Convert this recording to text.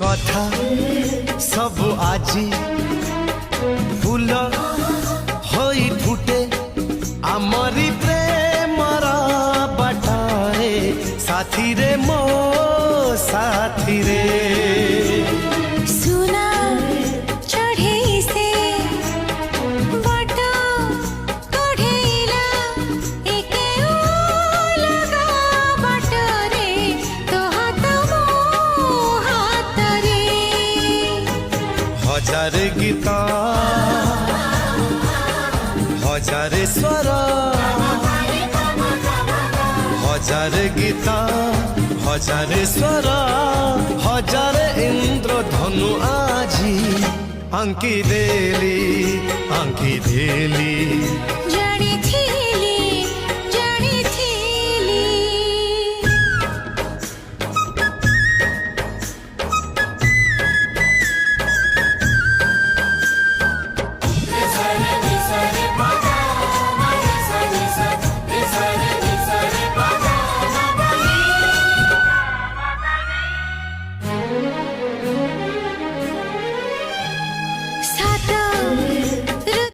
कथा सब आजी फूल होई फुटे आमरी प्रेमर बाटारे साथी रे मो साथी रे सुना चढ़े से बाटा कढ़ेला एके लगा बाटा रे तो हाथ मो हाथ रे हजार गीता हजार स्वर हजार गीता हजार स्वर हजार इंद्र धनु आजी आंकी देली